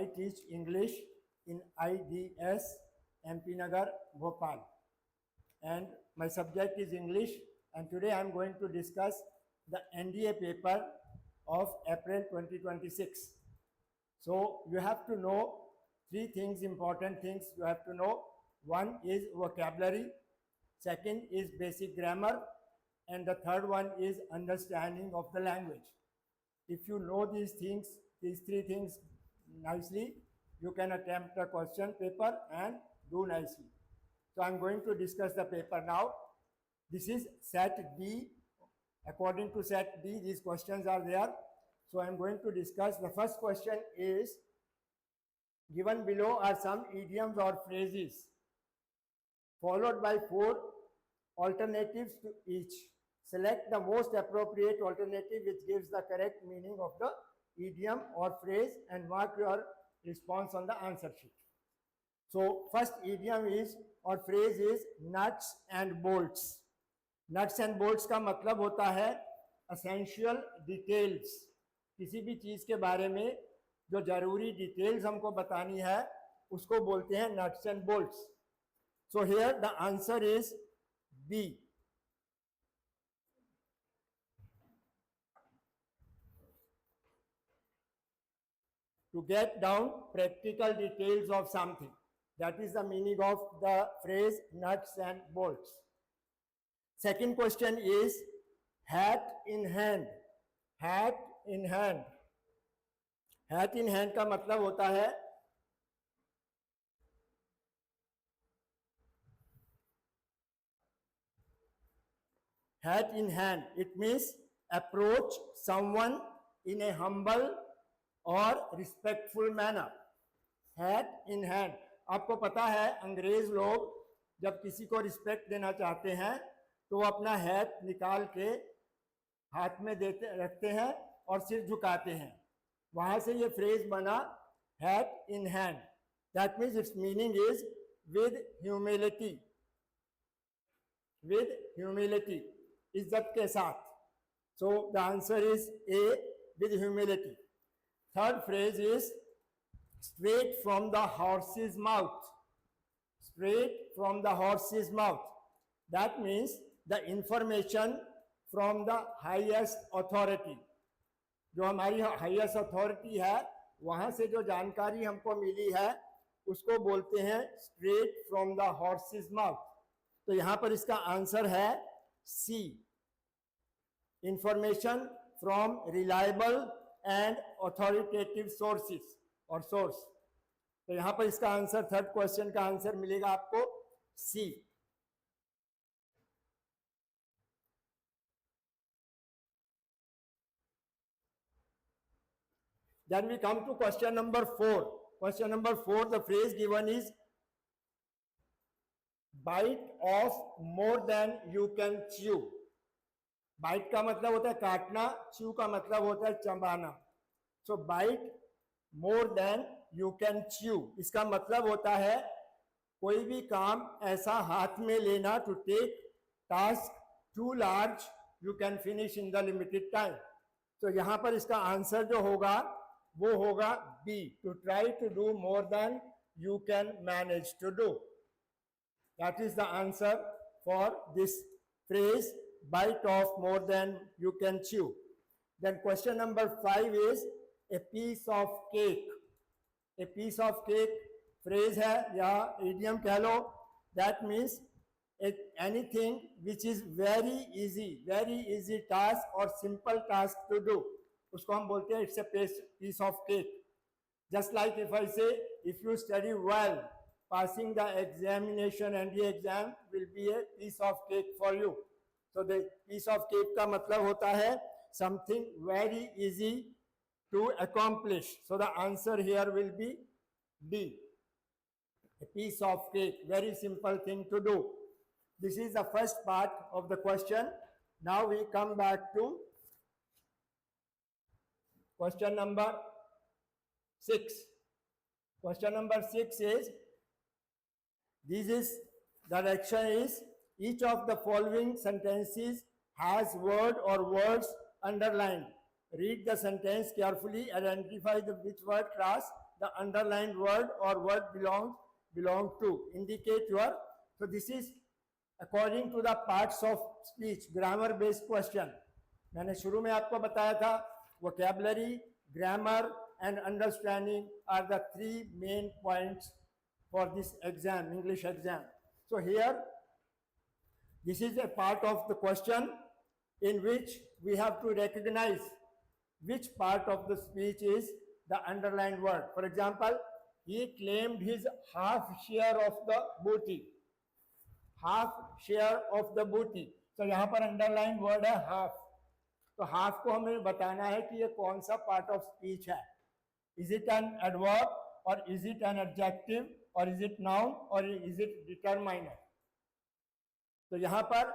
I teach English in IDS MP Nagar, Bhopal, and my subject is English. And today I am going to discuss the NDA paper of April 2026. So you have to know three things, important things you have to know. One is vocabulary, second is basic grammar, and the third one is understanding of the language. If you know these things, these three things nicely, you can attempt the question paper and do nicely. So I'm going to discuss the paper now. This is set D. According to set D, these questions are there. So I'm going to discuss. The first question is, given below are some idioms or phrases followed by 4 alternatives to each. Select the most appropriate alternative which gives the correct meaning of the idiom or phrase and mark your response on the answer sheet. So first idiom is or phrase is nuts and bolts. Nuts and bolts का मतलब होता है essential details. किसी भी चीज के बारे में जो जरूरी डिटेल्स हमको बतानी है उसको बोलते हैं nuts and bolts. So here the answer is B. To get down practical details of something. That is the meaning of the phrase nuts and bolts. Second question is hat in hand. Hat in hand. Hat in hand का मतलब होता है hat in hand. It means approach someone in a humble और respectful manner. Hat in hand. आपको पता है अंग्रेज लोग जब किसी को रिस्पेक्ट देना चाहते हैं तो वो अपना हैट निकाल के हाथ में देते रखते हैं और सिर झुकाते हैं. वहां से ये फ्रेज बना hat in hand. That means it's meaning is with humility. With humility, इज्जत के साथ. सो the answer is a, with humility. Third phrase is straight from the horse's mouth. Straight from the horse's mouth. That means the information from the highest authority. जो हमारी highest authority है वहां से जो जानकारी हमको मिली है उसको बोलते हैं straight from the horse's mouth. तो यहां पर इसका आंसर है C. Information from reliable and authoritative sources और source. तो यहां पर इसका आंसर थर्ड क्वेश्चन का आंसर मिलेगा आपको सी. Then we come to question number 4. Question number 4, the phrase given is bite off more than you can chew. Bite का मतलब होता है काटना, च्यू का मतलब होता है चबाना. So bite more than you can chew, इसका मतलब होता है कोई भी काम ऐसा हाथ में लेना, to take task to large you can finish in the limited time. तो यहां पर इसका आंसर जो होगा वो होगा B. To try to do more than you can manage to do. That is the answer for this phrase bite off more than you can chew. Then question number 5 is a piece of cake. A piece of cake phrase है या idiom कह लो. That means anything which is very easy task or simple task to do, उसको हम बोलते हैं it's a piece of cake. Just like if I say if you study well, passing the examination and the exam will be a piece of cake for you. So the piece of cake का मतलब होता है something very easy to accomplish. So the answer here will be D. A piece of cake, very simple thing to do. This is the first part of the question. Now we come back to question number 6. Question number 6 is, this is the direction is each of the following sentences has word or words underlined. Read the sentence carefully, identify the which word class the underlined word or word belong to indicate your. So this is according to the parts of speech, grammar based question. मैंने शुरू में आपको बताया था vocabulary, grammar and understanding are the three main points for this exam, English exam. So here, this is a part of the question in which we have to recognize which part of the speech is the underlined word. For example, he claimed his half share of the booty. Half share of the booty. So यहाँ पर underlined word है half. तो half को हमें बताना है कि ये कौन सा part of speech है. Is it an adverb or is it an adjective or is it noun or is it determiner? तो यहाँ पर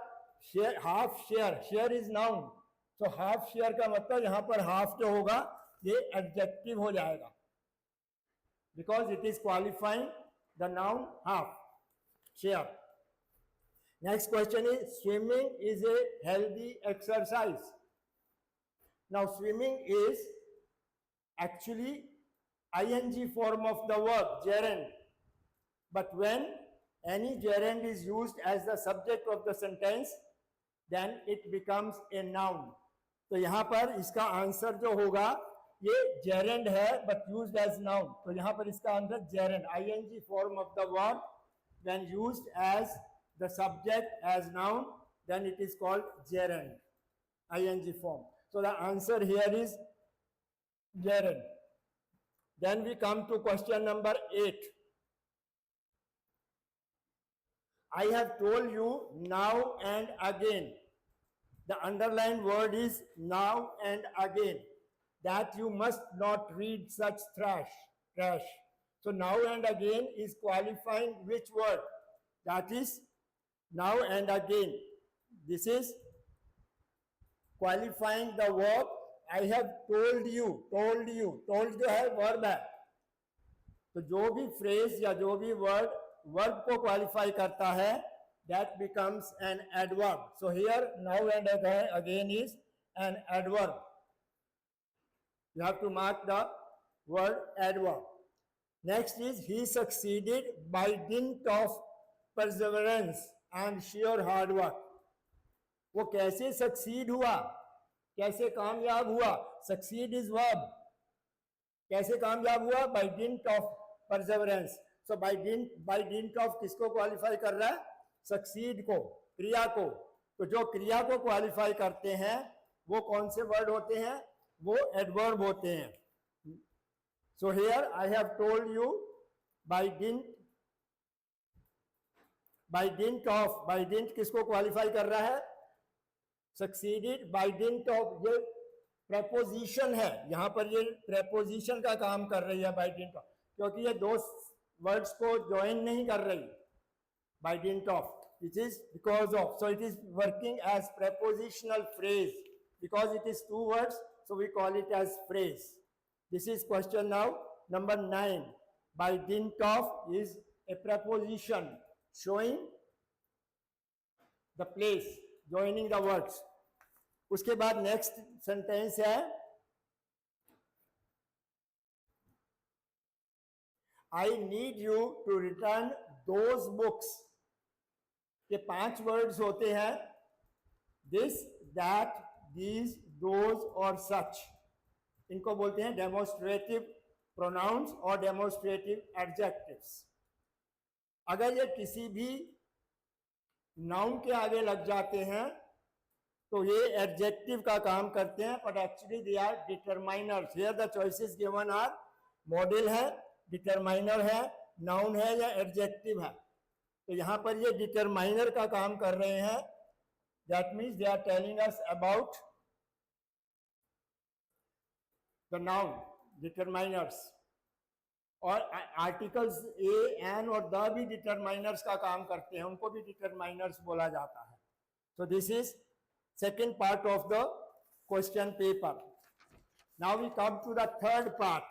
share, half share is noun. So half share का मतलब यहाँ पर half जो होगा ये adjective हो जाएगा, because it is qualifying the noun half share. Next question is, swimming is a healthy exercise. Now swimming is actually ing form of the verb gerund, but when any gerund is used as the subject of the sentence, then it becomes a noun. तो यहाँ पर इसका answer जो होगा ये gerund है but used as noun. तो यहाँ पर इसका answer gerund, ing form of the verb, when used as the subject as noun, then it is called gerund, ing form. So the answer here is gerund. Then we come to question number 8. I have told you now and again. The underlined word is now and again, that you must not read such trash. So now and again is qualifying which word? That is now and again. This is qualifying the verb I have told you. Told जो है verb है. तो जो भी phrase या जो भी word verb को qualify करता है, that becomes an adverb. So here now and again is an adverb. You have to mark the word adverb. Next is, he succeeded by dint of perseverance and sheer hard work. वो कैसे succeed हुआ, कैसे कामयाब हुआ? Succeed is verb. कैसे कामयाब हुआ? By dint of perseverance. So by dint of किसको qualify कर रहा है? Succeed को, क्रिया को. तो जो क्रिया को qualify करते हैं वो कौन से word होते हैं? वो adverb होते हैं. So here I have told you by dint किसको qualify कर रहा है? Succeeded by dint of, ये preposition है, यहाँ पर ये preposition का काम कर रही है by dint of, क्योंकि ये दो words को join नहीं कर रही. By dint of, it is because of, so it is working as prepositional phrase. Because it is two words, so we call it as phrase. This is question now number 9. By dint of is a preposition showing the place, joining the words. उसके बाद next sentence है, I need you to return those books. ये 5 words होते हैं, this, that, these, those और such. इनको बोलते हैं demonstrative pronouns और demonstrative adjectives. अगर ये किसी भी noun के आगे लग जाते हैं तो ये adjective का काम करते हैं, but actually they are determiners. Here the choices given are modal है, determiner है, noun है या adjective है. तो यहाँ पर ये determiner का काम कर रहे हैं. That means they are telling us about the noun, determiners. और आर्टिकल्स ए, एन और द भी डिटरमाइनर्स का काम करते हैं, उनको भी डिटरमाइनर्स बोला जाता है. So this is second part of the question paper. Now we come to the third part.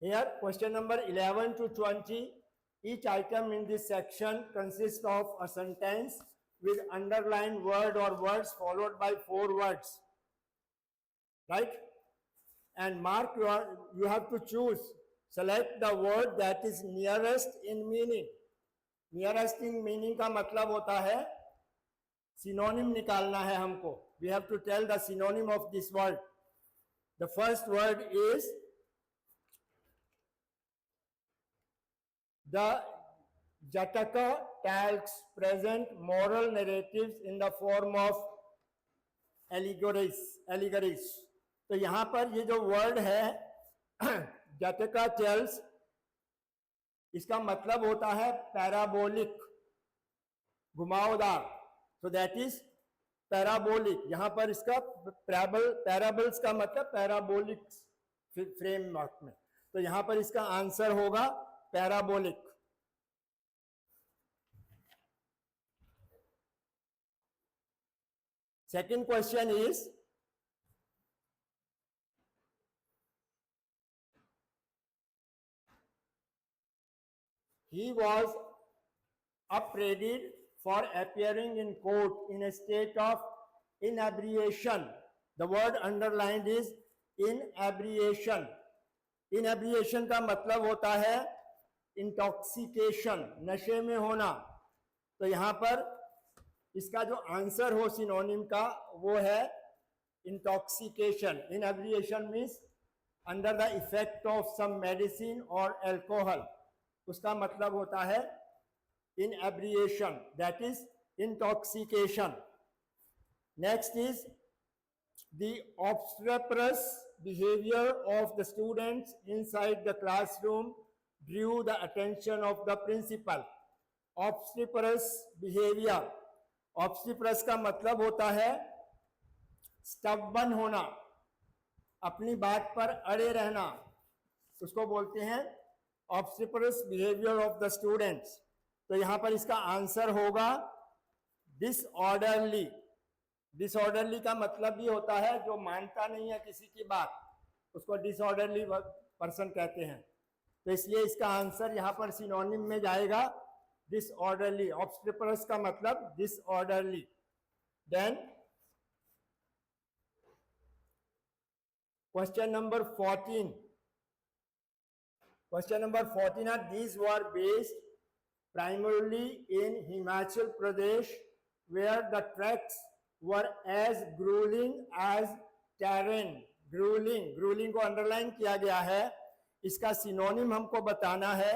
Here question number 11 to 20. Each item in this section consists of a sentence with underlined word or words followed by 4 words, right? And mark you have to choose, select the word that is nearest in meaning. Nearest in meaning का मतलब होता है synonym निकालना है हमको. We have to tell the synonym of this word. The first word is the Jataka texts present moral narratives in the form of allegories. तो यहाँ पर ये जो वर्ड है Jataka tells, इसका मतलब होता है पैराबोलिक, घुमावदार. So that is parabolic. यहाँ पर इसका पैराबल्स का मतलब पैराबोलिक फ्रेमवर्क में. तो यहाँ पर इसका आंसर होगा parabolic. Second question is, he was upbraided for appearing in court in a state of inebriation. The word underlined is inebriation. Inebriation का मतलब होता है intoxication, नशे में होना. तो यहाँ पर इसका जो आंसर हो सिनोनिम का वो है intoxication. Inebriation means under the effect of some medicine or alcohol. उसका मतलब होता है inebriation, that is intoxication. Next is the obstreperous behavior of the students inside the classroom drew the attention of the principal. Obstreperous behavior, obstreperous का मतलब होता है stubborn होना, अपनी बात पर अड़े रहना, उसको बोलते हैं obstreperous behavior of the students. तो यहाँ पर इसका आंसर होगा disorderly. Disorderly का मतलब भी होता है जो मानता नहीं है किसी की बात, उसको disorderly person कहते हैं. तो इसलिए इसका आंसर यहाँ पर सिनोनिम में जाएगा disorderly. Obstreperous का मतलब disorderly. Then question number 14. Question number 14 are, these were based primarily in Himachal Pradesh, where the treks were as grueling as terrain. Grueling को अंडरलाइन किया गया है. इसका सिनोनिम हमको बताना है.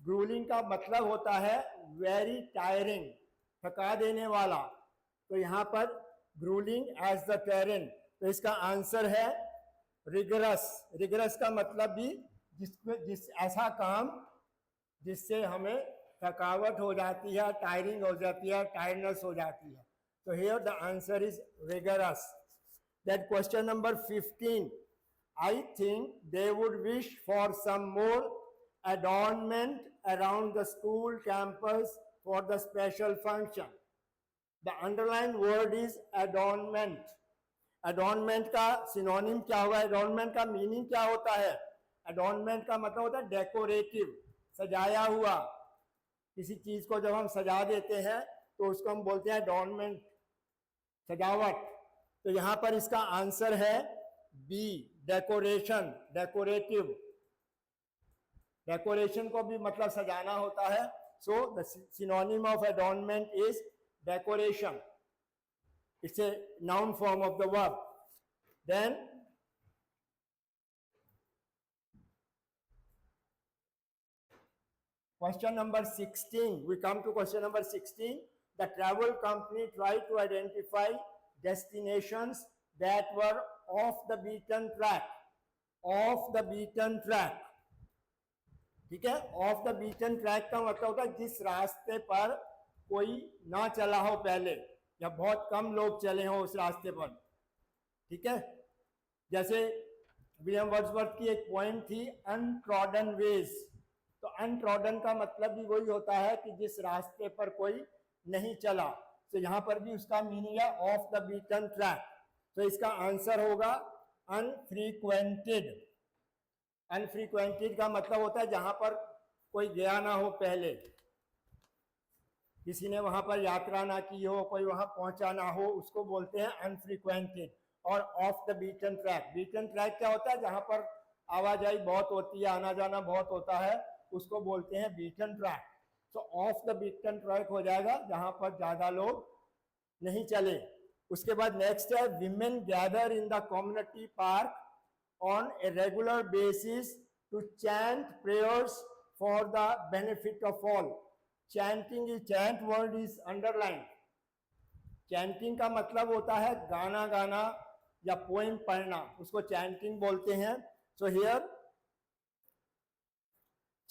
grueling का मतलब होता है very tiring, थका देने वाला. तो यहाँ पर grueling as the terrain. तो इसका आंसर है rigorous का मतलब भी जिस ऐसा काम जिससे हमें थकावट हो जाती है, टायरिंग हो जाती है, टायर्डनेस हो जाती है. So here the answer is rigorous. That question number 15. I think they would wish for some more adornment around the school campus for the special function. The underlined word is adornment. Adornment का synonym क्या होगा? Adornment का meaning क्या होता है? Adornment का मतलब होता है decorative, सजाया हुआ. किसी चीज को जब हम सजा देते हैं तो उसको हम बोलते हैं adornment, सजावट. तो यहाँ पर इसका आंसर है बी, डेकोरेशन, डेकोरेटिव. डेकोरेशन को भी मतलब सजाना होता है. So the synonym of adornment is decoration. It's a noun form of the verb. Then question number 16. We come to question number 16. The travel company tried to identify destinations that were off the beaten track. Off the beaten track. ठीक है. Off the beaten track का मतलब होता है जिस रास्ते पर कोई ना चला हो पहले या बहुत कम लोग चले हों उस रास्ते पर. ठीक है. जैसे विलियम वर्ड्सवर्थ की एक पोएम थी अनट्रॉडन वेज. तो अनट्रॉडन का मतलब भी वही होता है कि जिस रास्ते पर कोई नहीं चला. तो यहाँ पर भी उसका मीनिंग है ऑफ द बीटन ट्रैक. तो इसका आंसर होगा अनफ्रीक्वेंटेड. अनफ्रीक्वेंटेड का मतलब होता है जहां पर कोई गया ना हो पहले, किसी ने वहां पर यात्रा ना की हो, कोई वहां पहुंचा ना हो, उसको बोलते हैं अनफ्रीक्वेंटेड। और of the beaten track, beaten track क्या होता है, जहां पर आवाजाही बहुत होती है, आना जाना बहुत होता है, उसको बोलते हैं बीटन ट्रैक। तो ऑफ द बीटन ट्रैक हो जाएगा जहां पर ज्यादा लोग नहीं चले। उसके बाद नेक्स्ट है women gather in the community park on a regular basis to chant prayers for the benefit of all. Chanting is, chant word is underline. Chanting का मतलब होता है गाना गाना या पोएम पढ़ना, उसको चैंटिंग बोलते हैं। सो हियर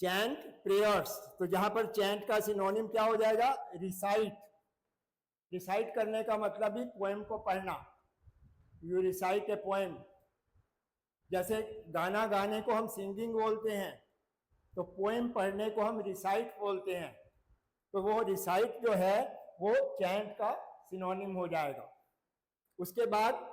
चैंट प्रेयर्स, तो जहां पर चैंट का सिनोनिम क्या हो जाएगा, रिसाइट। रिसाइट करने का मतलब ही पोएम को पढ़ना, यू रिसाइट ए पोएम। जैसे गाना गाने को हम सिंगिंग बोलते हैं, तो पोएम पढ़ने को हम रिसाइट बोलते हैं। तो वो रिसाइट जो है वो चैंट का सिनोनिम हो जाएगा। उसके बाद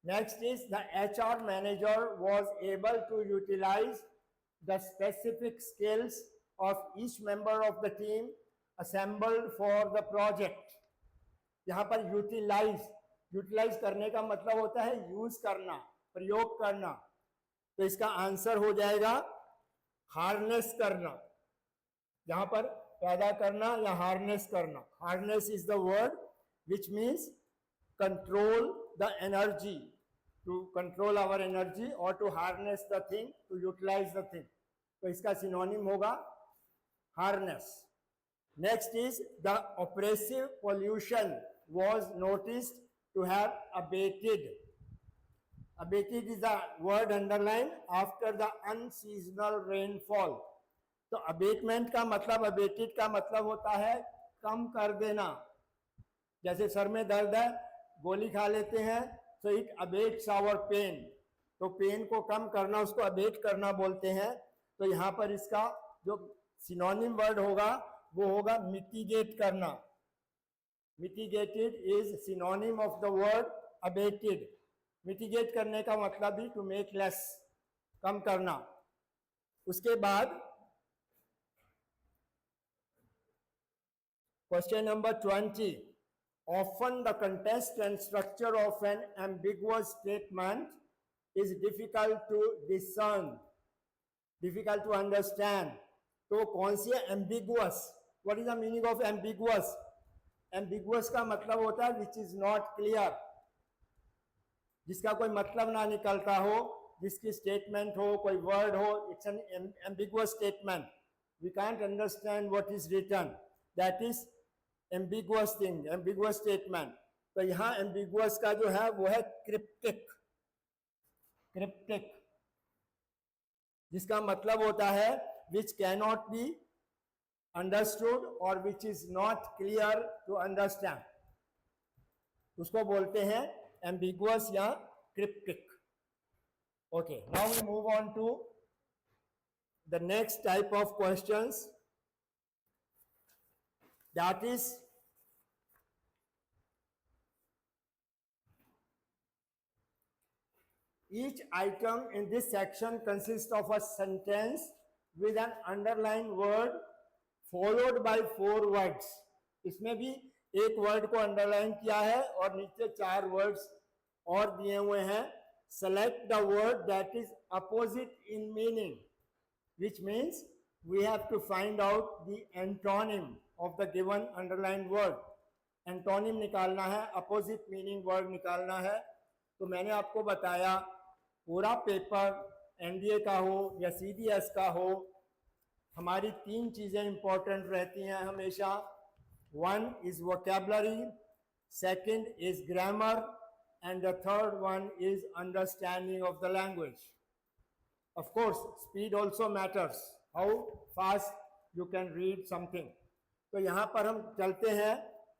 next is the HR manager was able to utilize the specific skills of each member of the team assembled for the project। यहाँ पर यूटिलाइज करने का मतलब होता है यूज करना, प्रयोग करना। तो इसका आंसर हो जाएगा हार्नेस करना, यहाँ पर पैदा करना या हार्नेस करना। Harness is the word which means control the energy, to control our energy or to harness the thing, to utilize the thing। तो इसका सिनोनिम होगा harness। Next is the oppressive pollution was noticed to have abated। Abated is the word underlined after the unseasonal rainfall। तो abatement का मतलब, abated का मतलब होता है कम कर देना। जैसे सर में दर्द है, गोली खा लेते हैं, तो इट अबेट्स आवर पेन। तो पेन को कम करना, उसको अबेट करना बोलते हैं। तो यहाँ पर इसका जो सिनोनिम वर्ड होगा वो होगा मिटिगेट करना। Mitigated is synonym of the word abetted. Mitigate करने का मतलब भी टू मेक लेस, कम करना। उसके बाद question number 20। Often the context and structure of an ambiguous statement is difficult to discern, difficult to understand। तो कौन सी है ambiguous? What is the meaning of ambiguous? Ambiguous का मतलब होता है which is not clear, जिसका कोई मतलब ना निकलता हो, जिसकी स्टेटमेंट हो, कोई वर्ड हो, it's an ambiguous statement। We can't understand what is written, that is ambiguous thing, ambiguous statement। तो यहां ambiguous का जो है वो है cryptic। cryptic जिसका मतलब होता है which cannot be understood or which is not clear to understand, उसको बोलते हैं ambiguous या cryptic। Okay, now we move on to the next type of questions, that is each item in this section consists of a sentence with an underlined word followed by 4 words। इसमें भी एक word को underline किया है और नीचे 4 words और दिए हुए हैं। Select the word that is opposite in meaning, which means we have to find out the antonym of the given underlined word। Antonym निकालना है, अपोजिट मीनिंग वर्ड निकालना है। तो मैंने आपको बताया पूरा पेपर एनडीए का हो या सीडीएस का हो, हमारी 3 चीज़ें इंपॉर्टेंट रहती हैं हमेशा। 1 is vocabulary, 2 is grammar, and the 3rd one is understanding of the language। Of course, speed also matters, how fast you can read something। तो यहाँ पर हम चलते हैं,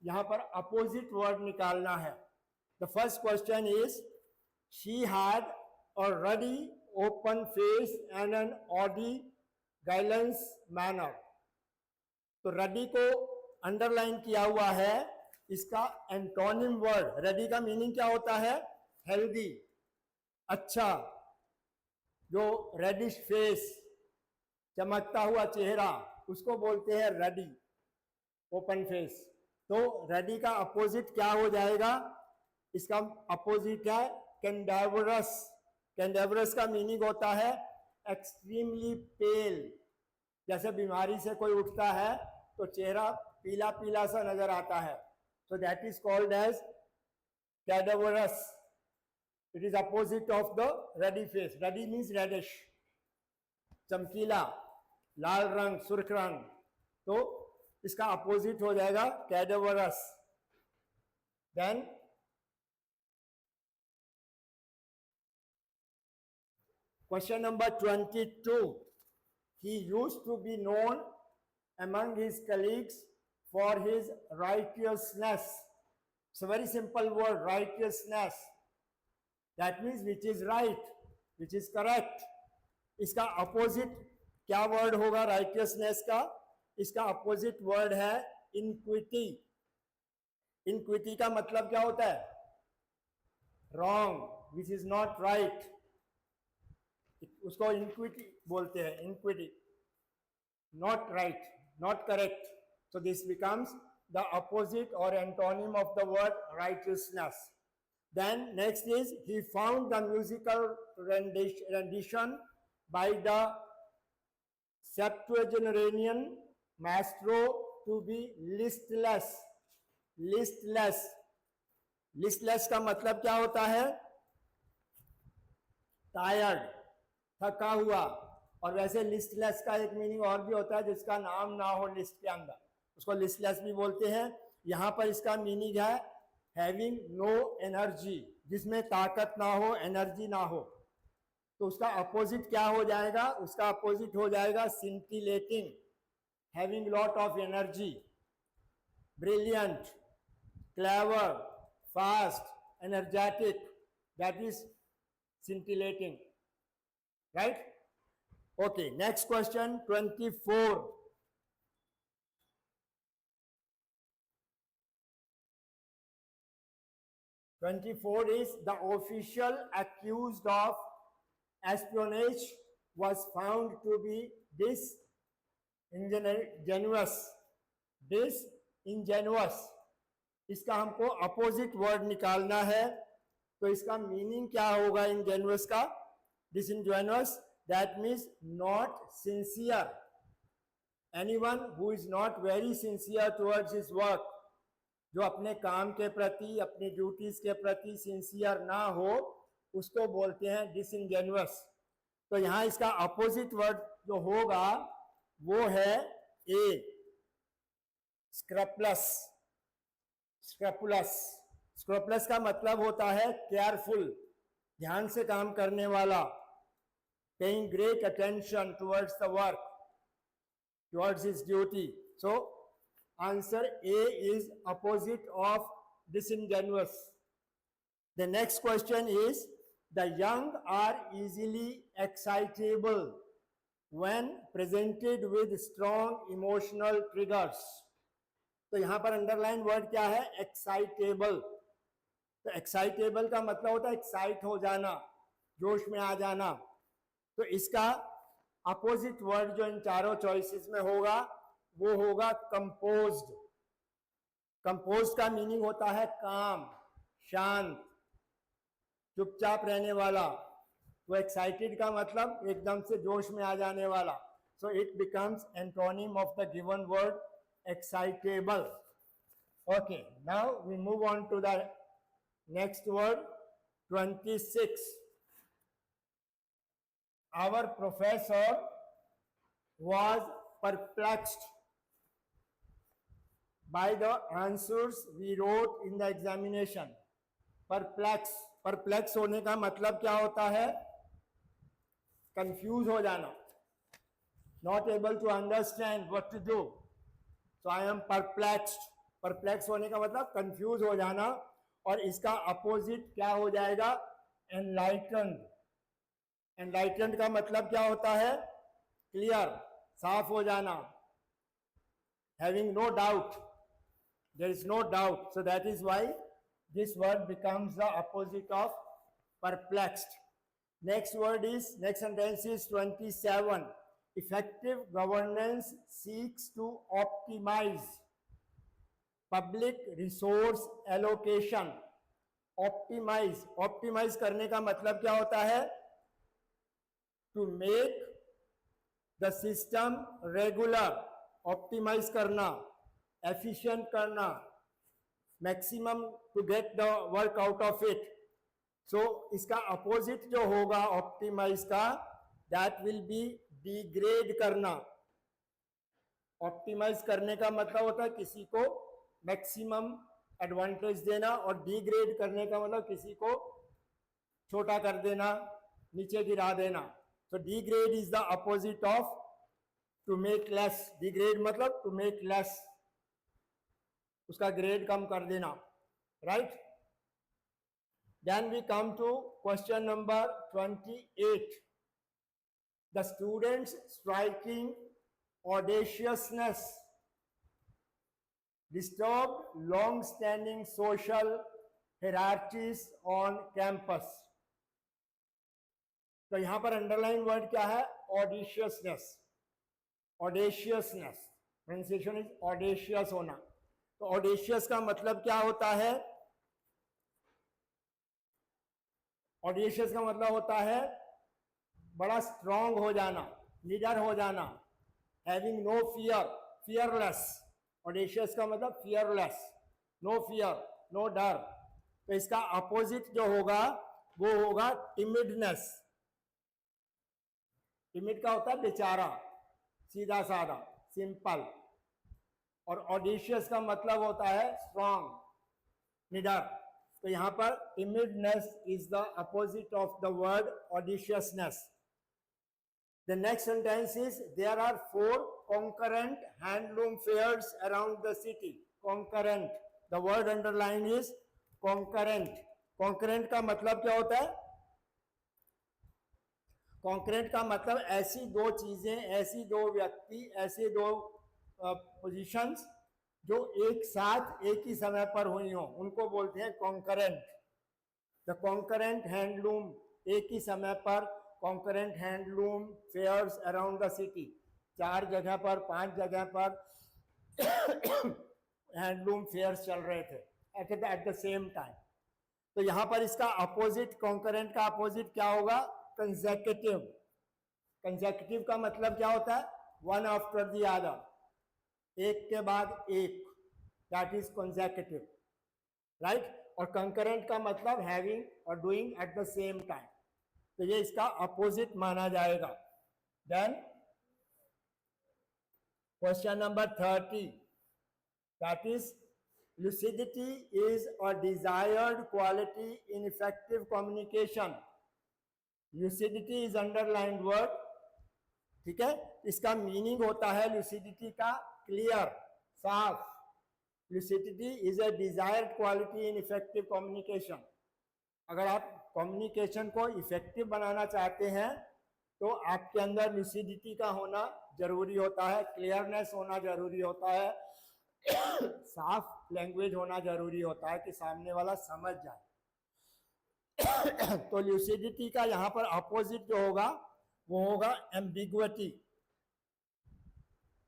यहाँ पर अपोजिट वर्ड निकालना है। The first question is she had a ruddy open face and an oddly guileless manner। तो रडी को अंडरलाइन किया हुआ है, इसका एंटोनिम वर्ड, रडी का मीनिंग क्या होता है, हेल्दी, अच्छा। जो रेडिश फेस, चमकता हुआ चेहरा, उसको बोलते हैं रडी, ओपन फेस। तो रडी का अपोजिट क्या हो जाएगा? इसका अपोजिट है कैंडेवरस। कैंडेवरस का मीनिंग होता है एक्सट्रीमली पेल। जैसे बीमारी से कोई उठता है तो चेहरा पीला पीला सा नजर आता है, so that is called as cadaverous. It is opposite of the ruddy face. Ruddy means reddish, चमकीला, लाल रंग, सुर्ख रंग, तो इसका अपोजिट हो जाएगा cadaverous. Then question number 22. He used to be known among his colleagues for his righteousness. It's a very simple word, righteousness. That means which is right, which is correct. इसका opposite क्या word होगा righteousness का? इसका opposite word है iniquity. Iniquity का मतलब क्या होता है? Wrong, which is not right, उसको इनक्विटी बोलते हैं। Iniquity, not right, not correct. So this becomes the opposite or antonym of the word righteousness. Then next is, he found the musical rendition by the Septuagenarian maestro to be listless. Listless, listless का मतलब क्या होता है? Tired, थका हुआ। और वैसे listless का एक मीनिंग और भी होता है, जिसका नाम ना हो लिस्ट के अंदर, उसको लिस्टलेस भी बोलते हैं। यहाँ पर इसका मीनिंग है हैविंग नो एनर्जी, जिसमें ताकत ना हो, एनर्जी ना हो। तो उसका अपोजिट क्या हो जाएगा? उसका अपोजिट हो जाएगा scintillating, having lot of energy, brilliant, clever, fast, energetic, that is scintillating, right? Okay, next question, 24. Is the official accused of espionage was found to be disingenuous. Disingenuous, इसका हमको अपोजिट वर्ड निकालना है। तो इसका meaning क्या होगा ingenuous का? Disingenuous, that means not sincere. Anyone who is not very sincere towards his work, जो अपने काम के प्रति, अपनी ड्यूटीज के प्रति सिंसियर ना हो, उसको बोलते हैं डिसइंजेनुअस। तो यहाँ इसका अपोजिट वर्ड जो होगा वो है ए, स्क्रैपुलस। स्क्रैपुलस, स्क्रैपुलस का मतलब होता है केयरफुल, ध्यान से काम करने वाला, paying great attention towards the work, towards his duty. So answer A is opposite of disingenuous. The next question is, the young are easily excitable when presented with strong emotional triggers. तो यहां पर underline word क्या है? Excitable. तो excitable का मतलब होता है एक्साइट हो जाना, जोश में आ जाना। तो इसका अपोजिट वर्ड जो इन चारों चॉइसेस में होगा वो होगा कंपोज्ड। कंपोज्ड का मीनिंग होता है काम, शांत, चुपचाप रहने वाला। तो एक्साइटेड का मतलब एकदम से जोश में आ जाने वाला। So it becomes antonym of the given word excitable. Okay, now we move on to the next word, 26. Our professor was perplexed by the answers we wrote in the examination. Perplex, perplex होने का मतलब क्या होता है? Confused हो जाना, not able to understand what to do. So I am perplexed. Perplex होने का मतलब कंफ्यूज हो जाना। और इसका अपोजिट क्या हो जाएगा? एनलाइटन्ड। एनलाइटन्ड का मतलब क्या होता है? क्लियर, साफ हो जाना, having no doubt, there is no doubt. So that is why this word becomes the opposite of perplexed. Next word is, next sentence is 27. effective governance seeks to optimize public resource allocation. Optimize करने का मतलब क्या होता है? To make the system regular, optimize करना, efficient करना, maximum to get the work out of it. So इसका अपोजिट जो होगा ऑप्टिमाइज का, दैट विल बी डिग्रेड करना. ऑप्टिमाइज करने का मतलब होता है किसी को मैक्सिमम एडवांटेज देना, और डिग्रेड करने का मतलब किसी को छोटा कर देना, नीचे गिरा देना. So degrade is the opposite of to make less. Degrade मतलब to make less, उसका grade कम कर देना, right? Then we come to question number 28. The students striking audaciousness disturbed long-standing social hierarchies on campus. तो यहां पर underline word क्या है? ऑडिशियसनेस. ऑडेशियसनेस pronunciation is audacious होना. तो ऑडेशियस का मतलब क्या होता है? ऑडेशियस का मतलब होता है बड़ा स्ट्रांग हो जाना, लीडर हो जाना, having no fear, fearless. Audacious का मतलब फियरलेस, नो फियर, नो डर. तो इसका अपोजिट जो होगा वो होगा टिमिडनेस. टिमिड का होता है बेचारा, सीधा साधा, सिंपल. और ऑडिशियस का मतलब होता है स्ट्रांग, निडर. तो यहां पर timidness is the opposite of the word audaciousness. The next sentence is there are 4 concurrent handloom fairs around the city. concurrent, the word underline is concurrent. concurrent का मतलब क्या होता है? कॉन्करेंट का मतलब ऐसी दो चीजें, ऐसी दो व्यक्ति, ऐसे दो पोजीशंस जो एक साथ एक ही समय पर हुई हो, उनको बोलते हैं कॉन्करेंट. द कॉन्करेंट हैंडलूम, एक ही समय पर concurrent handloom fairs around the city. 4 जगह पर, 5 जगह पर हैंडलूम फेयर्स चल रहे थे एट द सेम टाइम. तो यहां पर इसका अपोजिट, कॉन्करेंट का अपोजिट क्या होगा? कंसेक्यूटिव. कंसेक्यूटिव का मतलब क्या होता है? वन आफ्टर द अदर, एक के बाद एक, दैट इज कंसेक्यूटिव, राइट. और कंकरेंट का मतलब हैविंग और doing at the same time. तो ये इसका अपोजिट माना जाएगा. Then question number 30, that is lucidity is a desired quality in effective communication. lucidity is underlined word. ठीक है, इसका मीनिंग होता है lucidity का क्लियर, साफ. lucidity is a desired quality in effective communication. अगर आप कम्युनिकेशन को इफेक्टिव बनाना चाहते हैं तो आपके अंदर lucidity का होना जरूरी होता है, क्लियरनेस होना जरूरी होता है, साफ लैंग्वेज होना जरूरी होता है कि सामने वाला समझ जाए. तो ल्यूसिडिटी का यहां पर अपोजिट जो होगा वो होगा एम्बिग्विटी.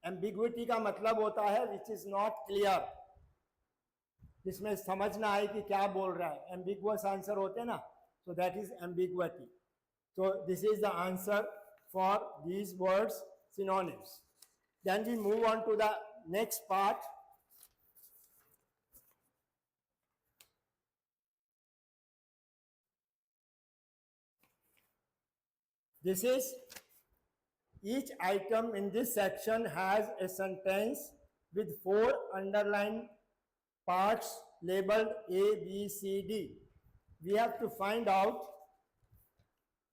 एम्बिग्विटी का मतलब होता है विच इज नॉट क्लियर, जिसमें समझ ना आए कि क्या बोल रहा है. एम्बिगुअस आंसर होते हैं ना, so that is ambiguity. So this is the answer for these words, synonyms. Then we move on to the next part. This is, each item in this section has a sentence with 4 underlined parts labeled A, B, C, D. We have to find out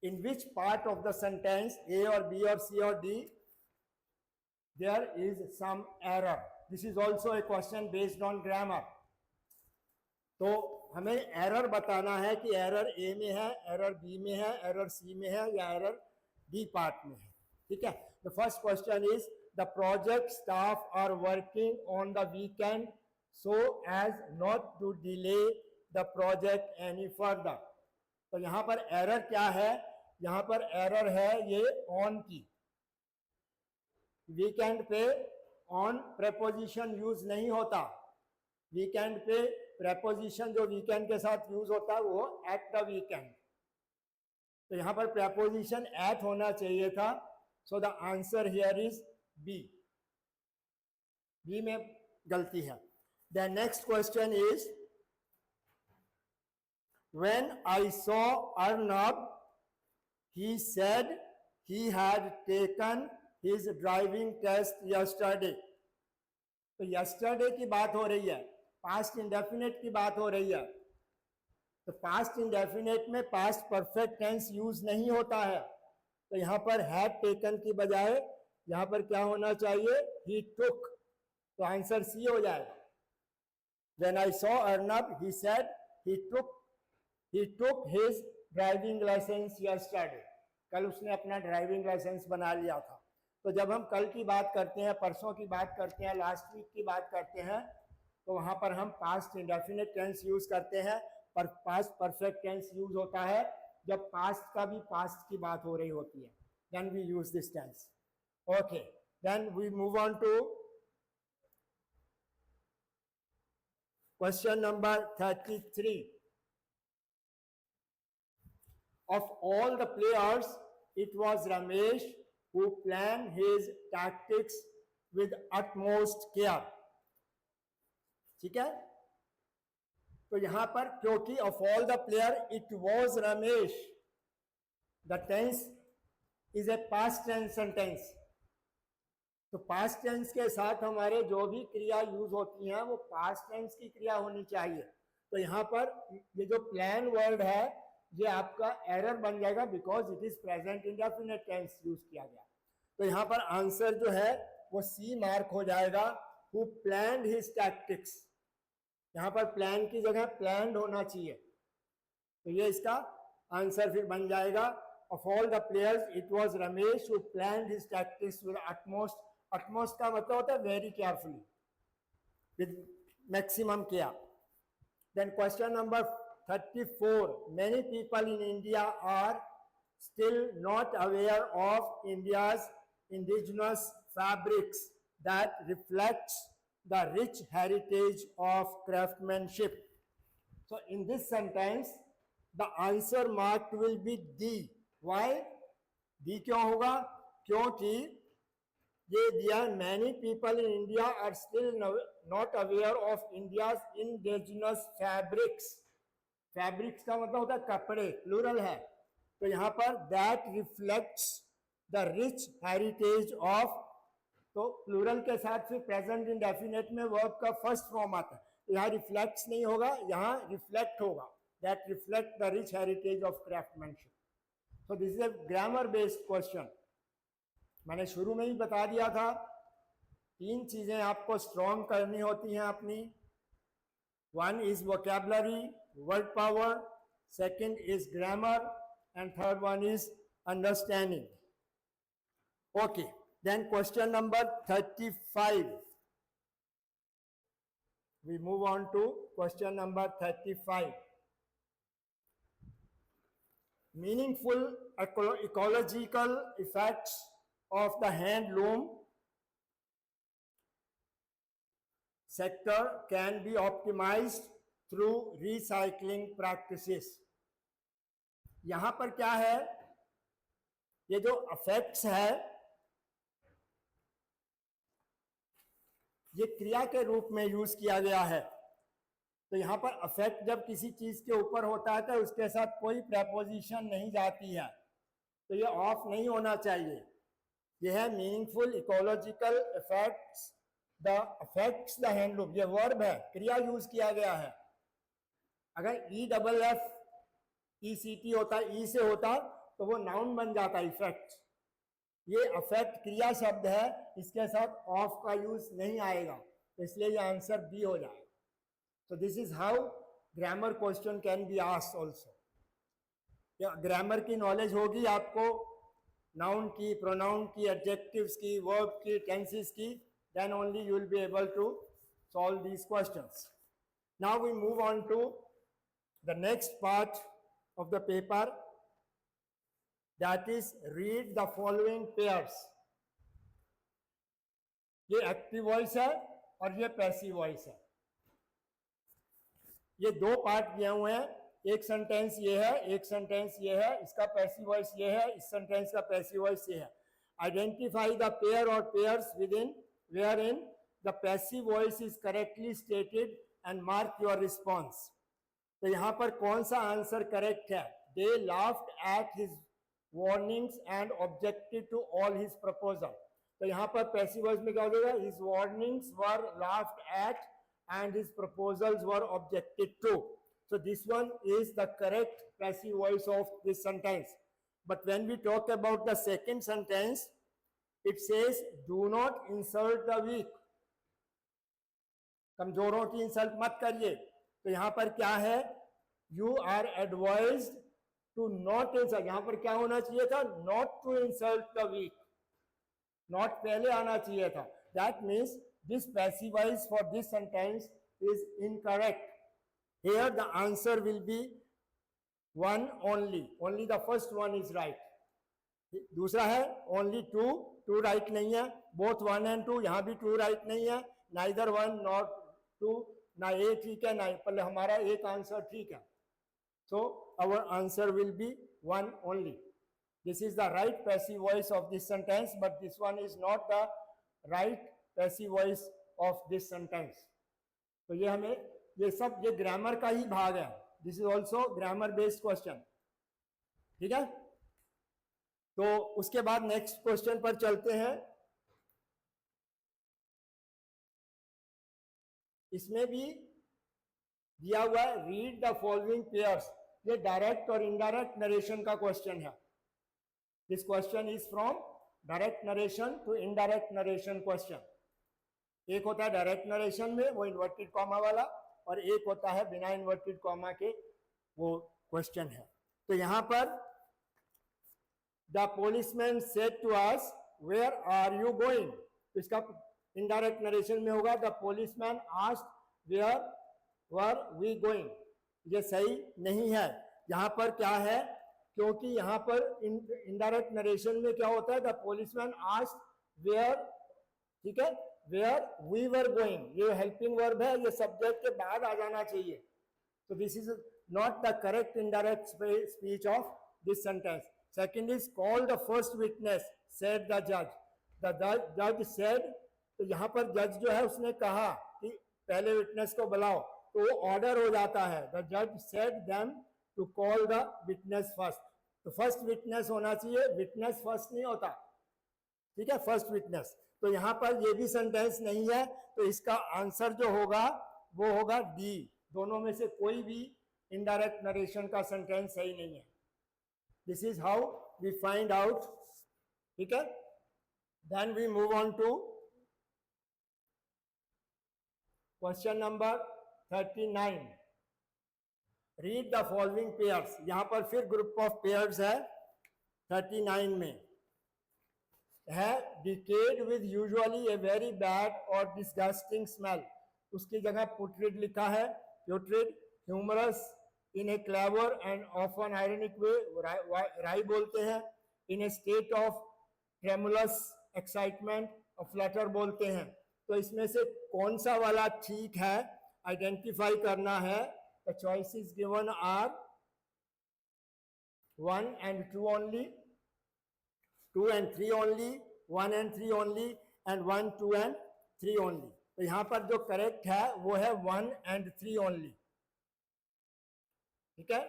in which part of the sentence A or B or C or D there is some error. This is also a question based on grammar. तो हमें error बताना है कि error ए में है, error B में है, error सी में है या एरर डी पार्ट में है. ठीक है. The first question is the project staff are working on the weekend so as not to delay the project any further. तो यहाँ पर एरर क्या है? यहाँ पर एरर है ये ऑन की. वीकेंड पे ऑन प्रेपोजिशन यूज नहीं होता. वीकेंड पे प्रेपोजिशन जो वीकेंड के साथ यूज होता है वो एट द वीकेंड. तो यहां पर प्रेपोजिशन एट होना चाहिए था. So the answer here is B. B में गलती है. The next question is when I saw Arnab, he said he had taken his driving test yesterday. तो yesterday की बात हो रही है, past indefinite की बात हो रही है. तो past indefinite में past perfect tense यूज नहीं होता है. तो यहाँ पर had taken की बजाय यहाँ पर क्या होना चाहिए? he took. तो आंसर सी हो जाएगा. When I saw Arnab, he said he took his driving license yesterday. कल उसने अपना ड्राइविंग लाइसेंस बना लिया था. तो जब हम कल की बात करते हैं, परसों की बात करते हैं, लास्ट वीक की बात करते हैं, तो वहां पर हम पास्ट इंडेफिनिट टेंस यूज करते हैं, पर पास्ट परफेक्ट टेंस यूज होता है जब पास्ट का भी पास्ट की बात हो रही होती है. Then we use this tense. Okay, then we move on to question number 33. Of all the players, it was Ramesh who planned his tactics with utmost care. ठीक है. तो यहां पर क्योंकि of all the player it was Ramesh, the tense is a past tense sentence. तो past tense के साथ हमारे जो भी क्रिया यूज होती हैं वो past tense की क्रिया होनी चाहिए. तो यहां पर ये जो प्लान वर्ड है ये आपका एरर बन जाएगा because it is present indefinite tense use किया गया. तो यहां पर आंसर जो है वो सी मार्क हो जाएगा. Who planned his tactics. यहां पर प्लान की जगह प्लान्ड होना चाहिए. तो ये इसका आंसर फिर बन जाएगा. Of all the players it was Ramesh who planned his tactics with utmost. Utmost का मतलब होता है very carefully, with maximum care. Then question number 34. Many people in India are still not aware of India's indigenous fabrics that reflects the rich heritage of craftsmanship. So in this sentence, the answer marked will be D. Why? D क्यों होगा? क्योंकि ये दिया many people in India are still not aware of India's indigenous fabrics. Fabrics का मतलब होता है कपड़े, प्लूरल है. तो यहां पर that reflects the rich heritage of. तो प्लूरल के साथ फिर प्रेजेंट इंडेफिनिट में वर्ब का फर्स्ट फॉर्म आता है. यहाँ रिफ्लेक्ट्स नहीं होगा, यहाँ रिफ्लेक्ट होगा. That reflect the rich heritage of craftsmanship. So this is a grammar based question. मैंने शुरू में ही बता दिया था 3 चीजें आपको स्ट्रॉन्ग करनी होती हैं अपनी. One is vocabulary, word power, second is grammar, and third one is understanding. Okay, then question number 35. We move on to question number 35. Meaningful ecological effects of the handloom sector can be optimized through recycling practices. यहां पर क्या है? ये जो affects है ये क्रिया के रूप में यूज किया गया है. तो यहां पर अफेक्ट जब किसी चीज के ऊपर होता है तो उसके साथ कोई प्रेपोजिशन नहीं जाती है, तो ये ऑफ नहीं होना चाहिए. यह है meaningful ecological effects the affects the handloom. ये वर्ब है, क्रिया यूज किया गया है. अगर EFFECT होता, ई से होता तो वो नाउन बन जाता इफेक्ट. ये अफेक्ट क्रिया शब्द है, इसके साथ ऑफ का यूज नहीं आएगा, तो इसलिए ये आंसर बी हो जाएगा. So this is how grammar question can be asked also. Grammar की नॉलेज होगी आपको, नाउन की, प्रोनाउन की, एडजेक्टिव्स की, वर्ब की, टेंसेस की, then only you will be able to solve these questions. Now we move on to the next part of the paper, that is read the following pairs. ये active voice है और ये passive voice है। ये दो part दिए हुए हैं, एक सेंटेंस ये है, एक सेंटेंस ये है, इसका पैसिव वॉइस ये है, इस सेंटेंस का पैसिव वॉइस ये है। आइडेंटिफाई द पेयर और pairs within wherein the passive voice is correctly stated and mark your response. तो यहां पर कौन सा आंसर करेक्ट है? They laughed at his warnings and objected to all his proposal. तो यहां पर पैसिव वॉइस में क्या हो जाएगा? His warnings were laughed at and his proposals were objected to. So this one is the correct passive voice of this sentence. But when we talk about the second sentence, it says do not insult the weak. कमजोरों की insult मत करिए। तो यहां पर क्या है? You are advised to not insult. यहां पर क्या होना चाहिए था? Not to insult the weak. Not पहले आना चाहिए था। That means this passive voice for this sentence is incorrect. Here the answer will be one only. Only the first one is right. दूसरा है only two. Two right नहीं है. Both one and two. यहाँ भी two right नहीं है. Neither one nor two. ना A ठीक है ना पहले हमारा एक आंसर ठीक है. So our answer will be one only. This is the right passive voice of this sentence, but this one is not the right passive voice of this sentence. तो ये हमें ये सब ये ग्रामर का ही भाग है. This is also grammar based question. ठीक है. तो उसके बाद नेक्स्ट क्वेश्चन पर चलते हैं. इसमें भी दिया हुआ है रीड द फॉलोइंग पेयर्स. ये डायरेक्ट और इनडायरेक्ट नरेशन का क्वेश्चन है. This question is from direct narration to indirect narration question. एक होता है डायरेक्ट नरेशन में वो इन्वर्टेड कॉमा वाला, और एक होता है बिना इन्वर्टेड कॉमा के वो क्वेश्चन है. तो यहां पर the policeman said to us where are you going. इसका इनडायरेक्ट नरेशन में होगा the policeman asked where were we going. ये सही नहीं है. यहां पर क्या है? क्योंकि यहां पर इनडायरेक्ट नरेशन में क्या होता है? द पोलिसमैन आस्क्ड वेयर, ठीक है, वेयर वी वर गोइंग. ये हेल्पिंग वर्ब है, ये सब्जेक्ट के बाद आ जाना चाहिए. तो this is not the correct indirect speech of this sentence. Second is call the first witness said the जज. द जज सेड. तो यहाँ पर जज जो है उसने कहा कि पहले विटनेस को बुलाओ, तो वो ऑर्डर हो जाता है. द जज said them to call the witness first. तो फर्स्ट विटनेस होना चाहिए, विटनेस फर्स्ट नहीं होता. ठीक है, फर्स्ट विटनेस. तो यहां पर ये भी सेंटेंस नहीं है, तो इसका आंसर जो होगा वो होगा डी. दोनों में से कोई भी इनडायरेक्ट नरेशन का सेंटेंस सही नहीं है. This is how we find out. ठीक है. Then we move on to question number 39. Read the following pairs. यहां पर फिर ग्रुप ऑफ पेयर्स है 39 में है. Decayed with usually a very bad और डिस्गस्टिंग स्मेल. उसकी जगह पुट्रिड लिखा है. Putrid humorous in a clever and often ironic way. Wry बोलते हैं. In a state of tremulous excitement और फ्लटर बोलते हैं. तो इसमें से कौन सा वाला ठीक है आइडेंटिफाई करना है. The choices given are 1 and 2 only, 2 and 3 only, 1 and 3 only, and 1, 2 and 3 only. तो यहां पर जो करेक्ट है वो है 1 and 3 only. ठीक है.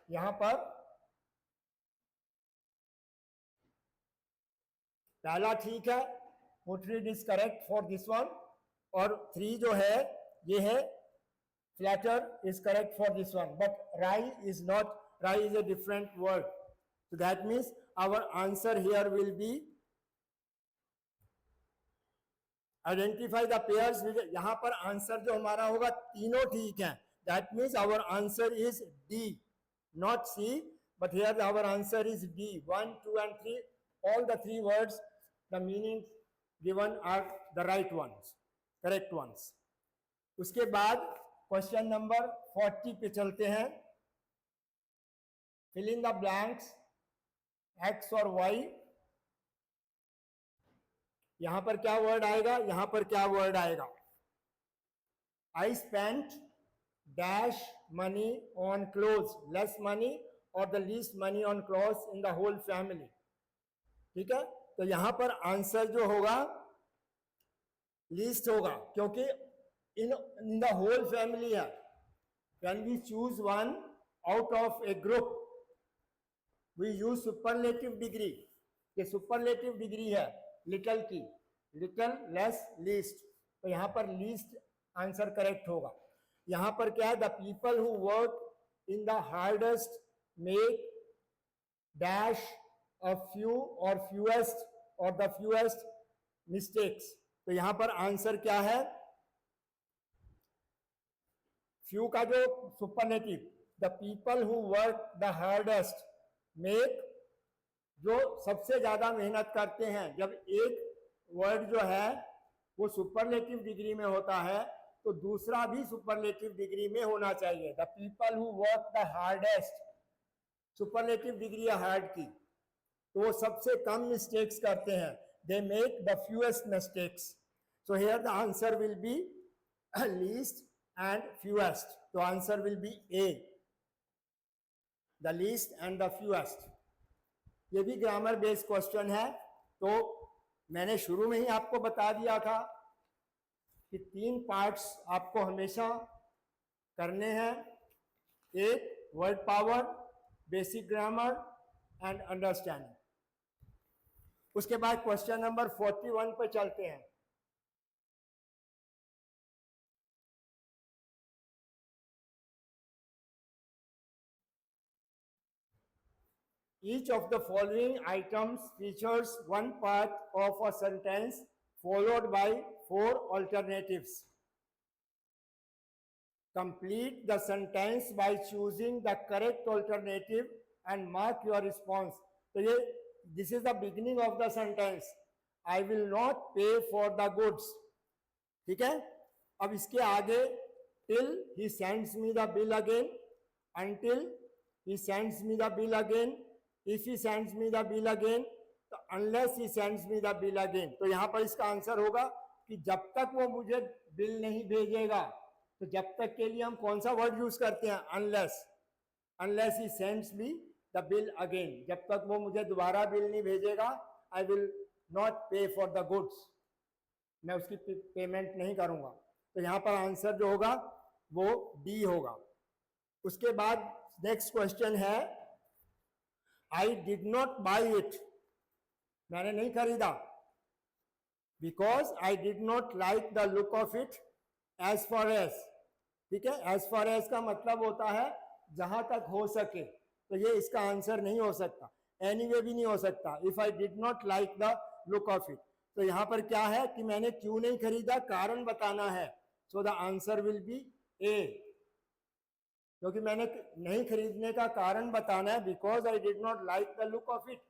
यहां पर पहला ठीक है, putrid is correct for this one. और 3 जो है ये है flatter is correct for this one. But wry is not. Rai is a different word. So that means our answer here will be identify the pairs. यहां पर answer जो हमारा होगा तीनों ठीक है. That means our answer is D, not C, but here our answer is D. 1, 2 and 3, all the 3 words, the meanings given are the right ones, correct ones. उसके बाद क्वेश्चन नंबर 40 पे चलते हैं. Fill in the blanks, X और Y. यहां पर क्या word आएगा, यहां पर क्या वर्ड आएगा, I spent dash money on clothes, less money और the least money on clothes in the whole family. ठीक है, तो यहां पर आंसर जो होगा लीस्ट होगा, क्योंकि इन द होल फैमिली है। When we choose one out of a group we use superlative degree. ये सुपरलेटिव डिग्री है लिटल की, लिटल लेस लीस्ट, तो यहां पर लीस्ट आंसर करेक्ट होगा। यहां पर क्या है, the people who work in the hardest make dash a few और फ्यूएस्ट और द फ्यूएस्ट मिस्टेक्स। तो यहां पर आंसर क्या है, फ्यू का जो superlative, the people who work the hardest make, जो सबसे ज्यादा मेहनत करते हैं। जब एक वर्ड जो है वो सुपरलेटिव डिग्री में होता है तो दूसरा भी सुपरलेटिव डिग्री में होना चाहिए। The people who work the hardest, superlative degree है हार्ड की, तो वो सबसे कम मिस्टेक्स करते हैं। They make the fewest mistakes. So here the answer will be least and fewest. तो answer will be A, the least and the fewest. ये भी ग्रामर बेस्ड क्वेश्चन है। तो मैंने शुरू में ही आपको बता दिया था कि 3 पार्ट्स आपको हमेशा करने हैं, एक word power, basic grammar and understanding. उसके बाद क्वेश्चन नंबर 41 पर चलते हैं। Each of the following items features one part of a sentence followed by 4 alternatives. Complete the sentence by choosing the correct alternative and mark your response. तो ये this is the beginning of the sentence. I will not pay for the goods. ठीक है, अब इसके आगे till he sends me the bill again, until he sends me the bill again, if he sends me the bill again, तो unless he sends me the bill again। तो यहां पर इसका आंसर होगा कि जब तक वो मुझे बिल नहीं भेजेगा। तो जब तक के लिए हम कौन सा वर्ड यूज करते हैं, unless. Unless he sends me the bill again, जब तक वो मुझे दोबारा बिल नहीं भेजेगा, आई विल नॉट पे फॉर द गुड्स, मैं उसकी पेमेंट नहीं करूंगा। तो यहां पर आंसर जो होगा वो डी होगा। उसके बाद नेक्स्ट क्वेश्चन है, I did not buy it, मैंने नहीं खरीदा, because I did not like the look of it as for as. ठीक है, एज फॉर एज का मतलब होता है जहां तक हो सके, तो ये इसका आंसर नहीं हो सकता, एनीवे भी नहीं हो सकता। If I did not like the look of it, तो यहां पर क्या है कि मैंने क्यों नहीं खरीदा, कारण बताना है। So the answer will be A, क्योंकि मैंने नहीं खरीदने का कारण बताना है, because I did not like the look of it,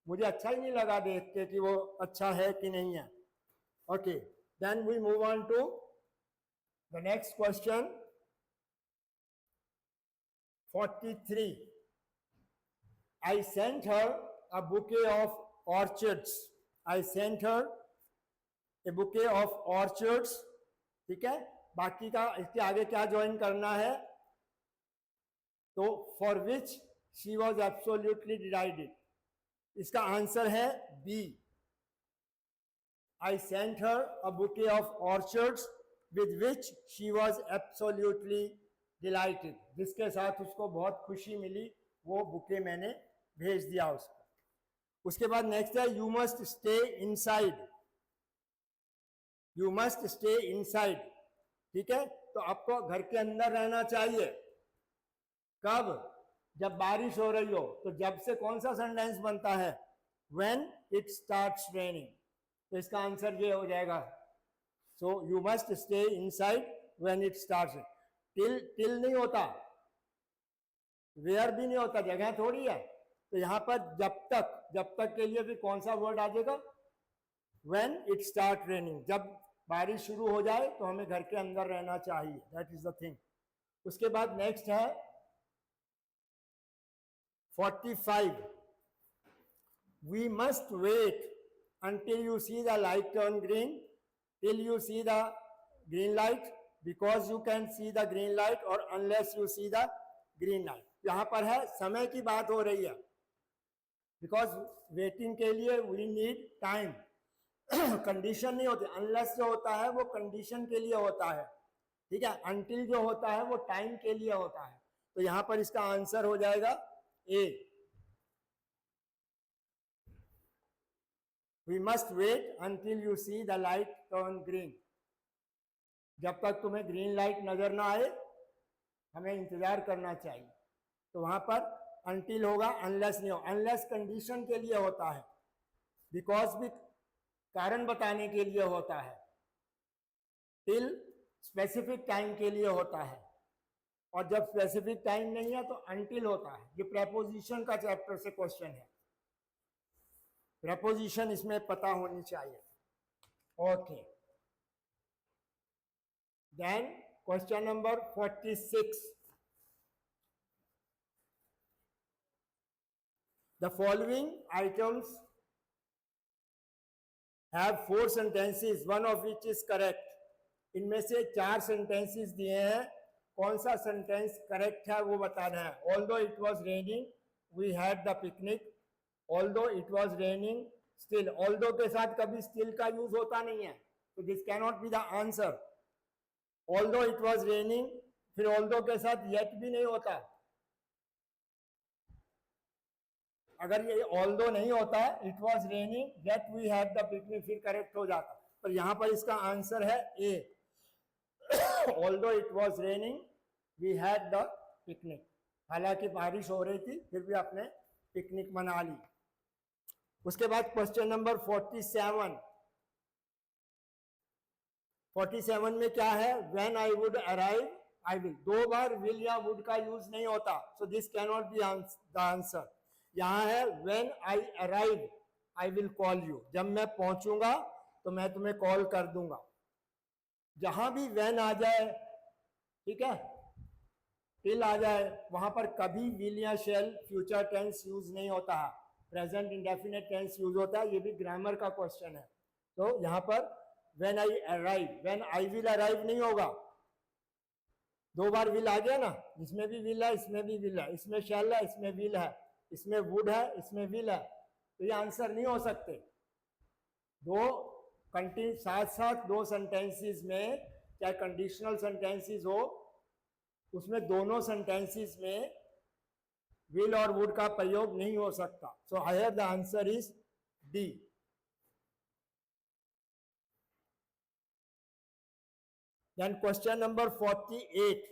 मुझे अच्छा ही नहीं लगा देख के कि वो अच्छा है कि नहीं है। Okay, then we move on to the next question 43. I sent her a bouquet of orchids. I sent her a bouquet of orchids. ठीक है, बाकी का इसके आगे क्या ज्वाइन करना है, तो for which she was absolutely delighted, इसका आंसर है B. I sent her a bouquet of orchids with which she was absolutely delighted, जिसके साथ उसको बहुत खुशी मिली, वो बुके मैंने भेज दिया उसको। उसके बाद नेक्स्ट है, you must stay inside, you must stay inside. ठीक है, तो आपको घर के अंदर रहना चाहिए। कब, जब बारिश हो रही हो। तो जब से कौन सा सेंटेंस बनता है, व्हेन इट स्टार्ट्स रेनिंग, तो इसका आंसर ये हो जाएगा। So you must stay inside when it starts. Till नहीं होता, वेयर भी नहीं होता, जगह थोड़ी है। तो यहां पर जब तक के लिए भी कौन सा वर्ड आ जाएगा, व्हेन इट स्टार्ट रेनिंग, जब बारिश शुरू हो जाए तो हमें घर के अंदर रहना चाहिए, दैट इज द थिंग। उसके बाद नेक्स्ट है 45, we must wait until you see the light turn green, till you see the green light, because you can see the green light, or unless you see the green light. यहाँ पर है समय की बात हो रही है, because waiting के लिए we need time. कंडीशन नहीं होती, अनलेस जो होता है वो कंडीशन के लिए होता है, ठीक है. अनटिल जो होता है वो टाइम के लिए होता है. तो यहां पर इसका आंसर हो जाएगा A. We must wait until you see the light turn green. जब तक तुम्हें ग्रीन लाइट नजर ना आए हमें इंतजार करना चाहिए. तो वहां पर अनटिल होगा, अनलेस नहीं होगा. अनलेस कंडीशन के लिए होता है, बिकॉज भी कारण बताने के लिए होता है, टिल स्पेसिफिक टाइम के लिए होता है, और जब स्पेसिफिक टाइम नहीं है तो अनटिल होता है. ये प्रेपोजिशन का चैप्टर से क्वेश्चन है, प्रेपोजिशन इसमें पता होनी चाहिए. Okay, then question number 46. The following items have 4 sentences, one of which is correct. इनमें से 4 sentences दिए हैं, कौन सा सेंटेंस करेक्ट है वो बताना है. Although it was raining, we had the picnic. Although it was raining, still. Although के साथ कभी still का यूज होता नहीं है, तो this cannot be the answer. Although it was raining, फिर although के साथ yet भी नहीं होता. अगर ये although नहीं होता, it was raining yet we had the picnic, फिर करेक्ट हो जाता. पर यहाँ पर इसका आंसर है ए. Although it was raining, we had the picnic. हालांकि बारिश हो रही थी फिर भी आपने पिकनिक मना ली. उसके बाद क्वेश्चन नंबर 47. 47 में क्या है? When I would arrive, I will. 2 bar will या would का यूज नहीं होता, so this cannot be the answer. यहाँ है when I arrive, I will call you. जब मैं पहुंचूंगा तो मैं तुम्हें कॉल कर दूंगा. जहां भी when आ जाए, ठीक है, till आ जाए, वहां पर कभी will या shall फ्यूचर टेंस यूज नहीं होता है, प्रेजेंट इंडेफिनिट टेंस यूज होता है. ये भी ग्रामर का क्वेश्चन है. तो यहाँ पर when I arrive, when I will arrive नहीं होगा. 2 बार will आ गया ना, इसमें भी will है, इसमें भी will है, इसमें shall है, इसमें will है, इसमें वुड है, इसमें विल है. तो ये आंसर नहीं हो सकते. 2 साथ साथ 2 सेंटेंसेस में, चाहे कंडीशनल सेंटेंसेस हो, उसमें दोनों सेंटेंसेस में विल और वुड का प्रयोग नहीं हो सकता. So here the answer is D. Then question number 48.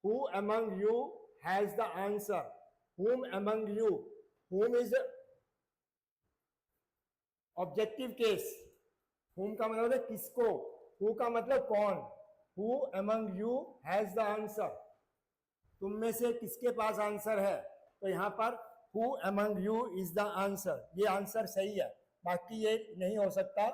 Who among you has the answer? Whom among you? Whom is objective case. whom का मतलब है किसको, who का मतलब कौन. Who among you has the answer? तुम में से किसके पास आंसर है. तो यहाँ पर who among you is the answer. ये आंसर सही है, बाकी ये नहीं हो सकता.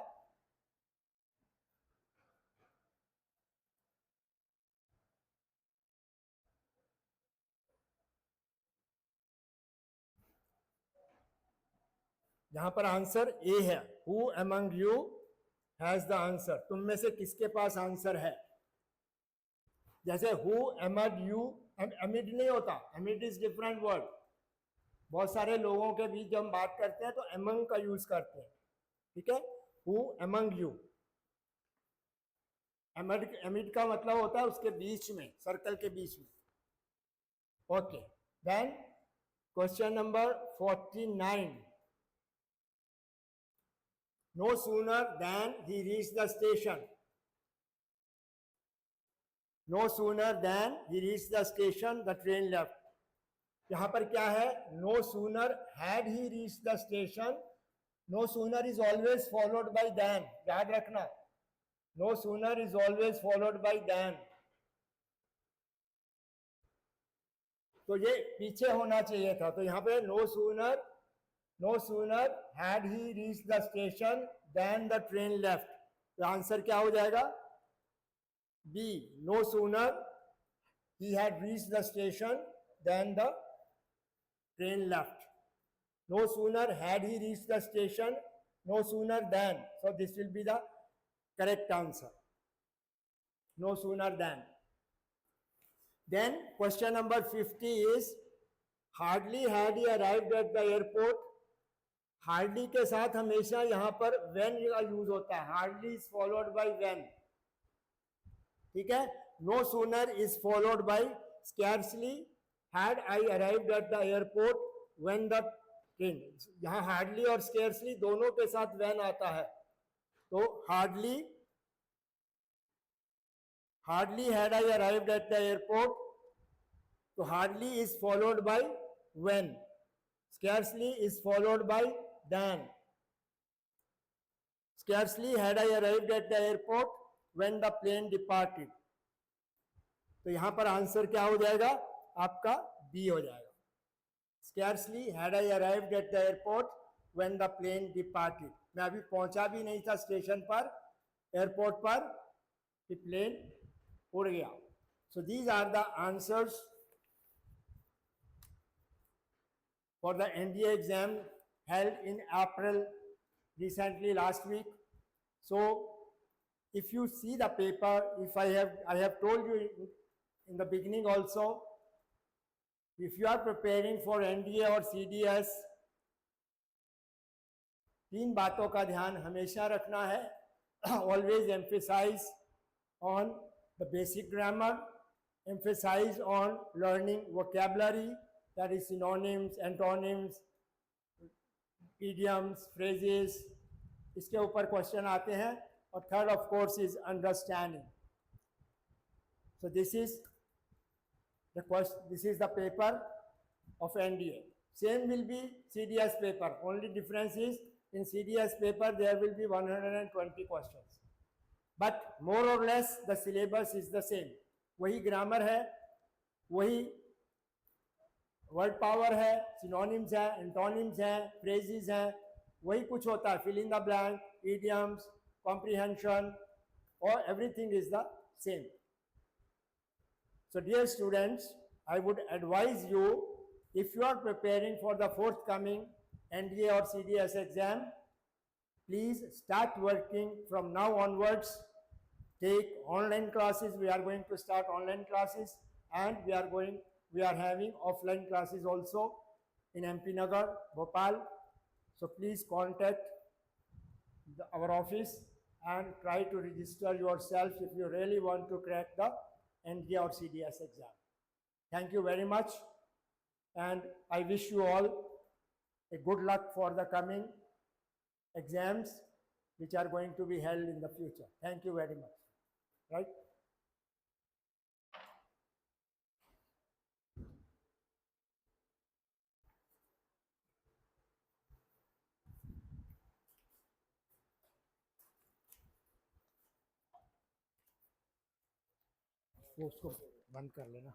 यहां पर आंसर ए है. Who among you has the answer. तुम में से किसके पास आंसर है. जैसे हु अमड यू, अमिड नहीं होता, अमिड इज डिफरेंट वर्ड. बहुत सारे लोगों के बीच जब हम बात करते हैं तो अमंग का यूज करते हैं, ठीक है. हु अमंग यू, अमिड का मतलब होता है उसके बीच में, सर्कल के बीच में. Okay, then question number 49. No sooner than he reached the station. No sooner than he reached the station, the train left. यहाँ पर क्या है? No sooner had he reached the station. No sooner is always followed by than. याद रखना. No sooner is always followed by than. तो ये पीछे होना चाहिए था. तो यहाँ पे no sooner had he reached the station than the train left. तो आंसर क्या हो जाएगा? B. No sooner he had reached the station than the train left. No sooner had he reached the station No sooner than. So this will be the correct answer. No sooner than. Then question number 50 is, hardly had he arrived at the airport. Hardly के साथ हमेशा यहाँ पर when का use होता है. Hardly is followed by when. ठीक है. No sooner is followed by scarcely. Had I arrived at the airport when the train. यहाँ हार्डली और स्कैर्सली दोनों के साथ when आता है. तो hardly had I arrived at the airport. तो hardly is followed by when. Scarcely is followed by than. Scarcely had I arrived at the airport when the plane departed. तो यहां पर आंसर क्या हो जाएगा आपका? बी हो जाएगा. Scarcely had I arrived at the airport when the plane departed. मैं अभी पहुंचा भी नहीं था स्टेशन पर, एयरपोर्ट पर, कि प्लेन उड़ गया. So these are the answers for the NDA exam held in April recently last week. So if you see the paper, if I have told you in the beginning also, if you are preparing for NDA or CDS, तीन बातों का ध्यान हमेशा रखना है. Always emphasize on the basic grammar, emphasize on learning vocabulary, that is synonyms, antonyms, idioms, phrases. इसके ऊपर question आते हैं. और third of course is understanding. So this is the paper of NDA. Same will be CDS paper. Only difference is in CDS paper there will be 120 questions. But more or less the syllabus is the same. वही grammar है, वही word power है, synonyms है, antonyms हैं, phrases हैं, वही कुछ होता है. Fill in the blank, idioms, comprehension, और everything is the same. So dear students, I would advise you, if you are preparing for the forthcoming NDA or CDS exam, please start working from now onwards. Take online classes. We are going to start online classes, and we are having offline classes also in MP Nagar, Bhopal. So please contact our office and try to register yourself if you really want to crack the NDA or CDS exam. Thank you very much, and I wish you all a good luck for the coming exams which are going to be held in the future. Thank you very much. Right? वो उसको बंद कर लेना.